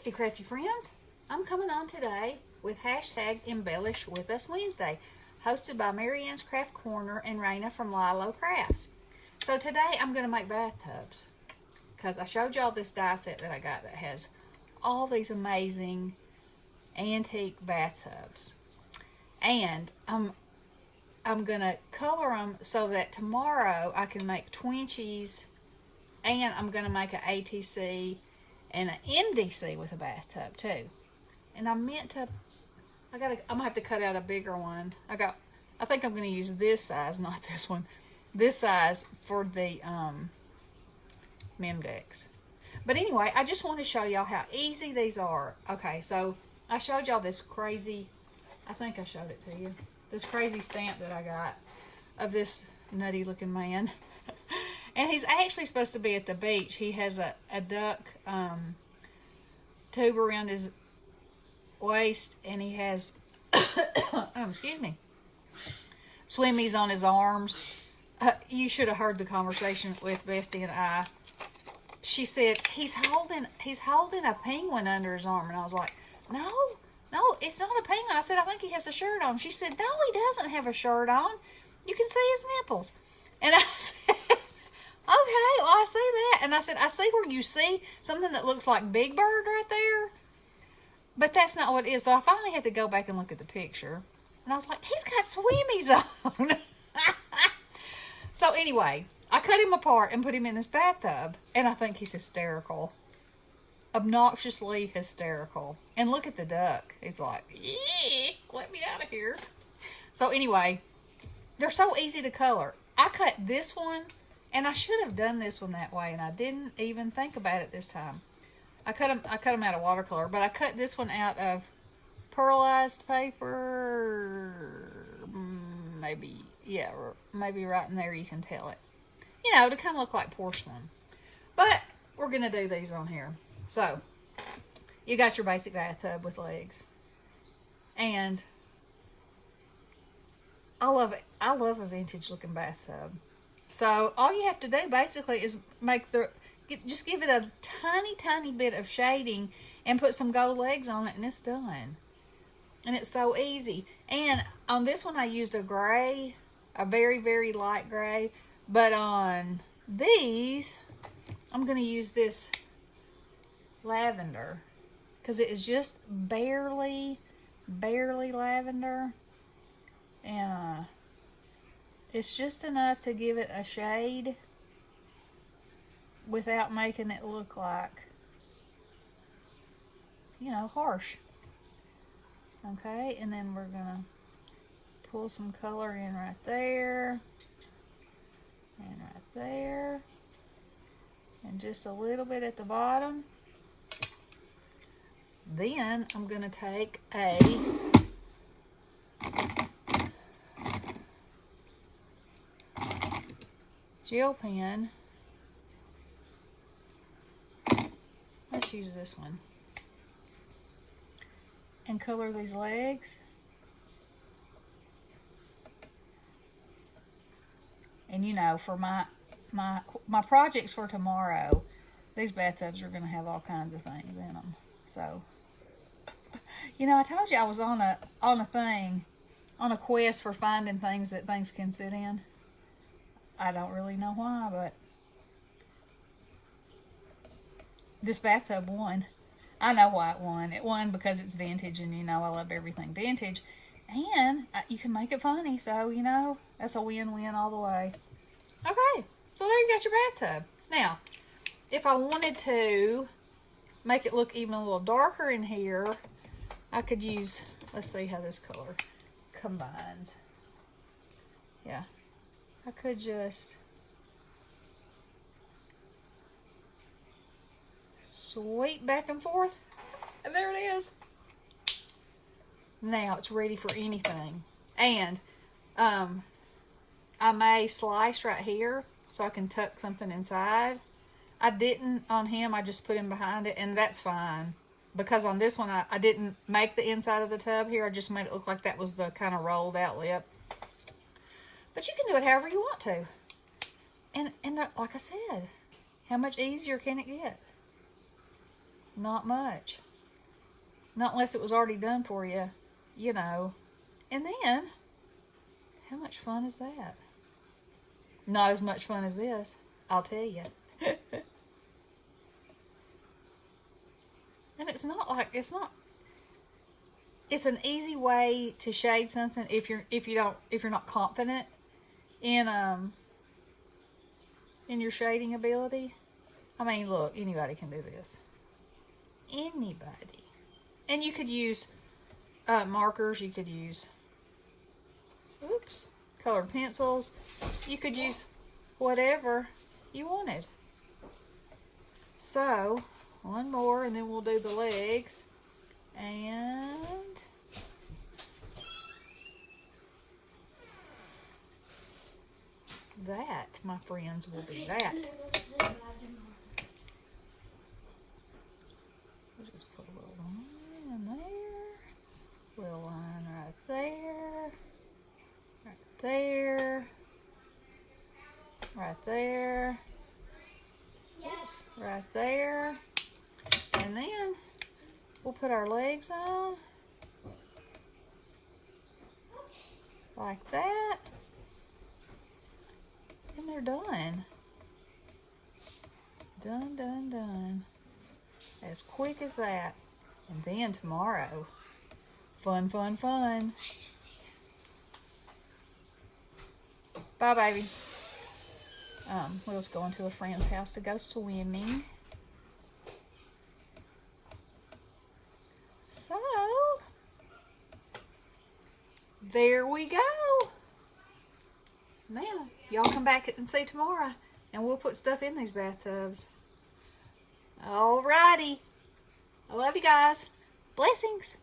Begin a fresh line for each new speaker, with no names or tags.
Bestie Crafty friends, I'm coming on today with hashtag Embellish With Us Wednesday, hosted by Marianne's Craft Corner and Raina from LYLO Crafts. So today I'm going to make bathtubs because I showed y'all this die set that I got that has all these amazing antique bathtubs. And I'm going to color them so that tomorrow I can make twinchies, and I'm going to make an ATC and an MDC with a bathtub too. And I meant to, I'm going to have to cut out a bigger one. I think I'm going to use this size, not this one. This size for the Memdex. But anyway, I just want to show y'all how easy these are. Okay, so I showed y'all this crazy, I think I showed it to you, this crazy stamp that I got of this nutty looking man. And he's actually supposed to be at the beach. He has a duck tube around his waist, and he has, oh, excuse me, swimmies on his arms. You should have heard the conversation with Bestie and I. She said, he's holding a penguin under his arm. And I was like, no, it's not a penguin. I said, I think he has a shirt on. She said, no, he doesn't have a shirt on. You can see his nipples. And I said, okay, well, I see that. And I said, I see where you see something that looks like Big Bird right there. But that's not what it is. So I finally had to go back and look at the picture. And I was like, he's got swimmies on. So anyway, I cut him apart and put him in this bathtub. And I think he's hysterical. Obnoxiously hysterical. And look at the duck. He's like, yeah, let me out of here. So anyway, they're so easy to color. I cut this one, and I should have done this one that way, and I didn't even think about it this time. I cut them out of watercolor, but I cut this one out of pearlized paper. Maybe, yeah, maybe right in there you can tell it. You know, to kind of look like porcelain. But we're going to do these on here. So, you got your basic bathtub with legs. And I love it. I love a vintage looking bathtub. So, all you have to do basically is just give it a tiny bit of shading and put some gold legs on it, and it's done. And it's so easy. And on this one I used a gray, a very light gray. But on these, I'm going to use this lavender because it is just barely lavender, and it's just enough to give it a shade without making it look like, you know, harsh. Okay, and then we're gonna pull some color in right there and right there, and just a little bit at the bottom. Then I'm going to take a gel pen. Let's use this one. And color these legs. And you know, for my projects for tomorrow, these bathtubs are going to have all kinds of things in them. So, you know, I told you I was on a quest for finding things that things can sit in. I don't really know why, but this bathtub won. I know why it won. It won because it's vintage, and you know I love everything vintage. And you can make it funny, so, you know, that's a win-win all the way. Okay, so there you got your bathtub. Now, if I wanted to make it look even a little darker in here, I could use, let's see how this color combines. Yeah, I could just sweep back and forth, and there it is. Now it's ready for anything. And I may slice right here so I can tuck something inside. I didn't on him, I just put him behind it, and that's fine. Because on this one, I didn't make the inside of the tub here. I just made it look like that was the kind of rolled out lip. But you can do it however you want to. And like I said, how much easier can it get? Not much. Not unless it was already done for you, you know. And then, how much fun is that? Not as much fun as this, I'll tell you. And it's not like, it's an easy way to shade something if you're not confident in your shading ability. I mean, look, anybody can do this. Anybody. And you could use markers. You could use, colored pencils. You could use whatever you wanted. So, one more and then we'll do the legs. And that, my friends, will be that. We'll just put a little line in there, little line right there, right there, right there, right there, and then we'll put our legs on like that, and they're done. Done, done, done. As quick as that. And then tomorrow, fun, fun, fun. Bye, baby. We'll just go into a friend's house to go swimming. So, there we go. Now, y'all come back and see tomorrow, and we'll put stuff in these bathtubs. Alrighty. I love you guys. Blessings.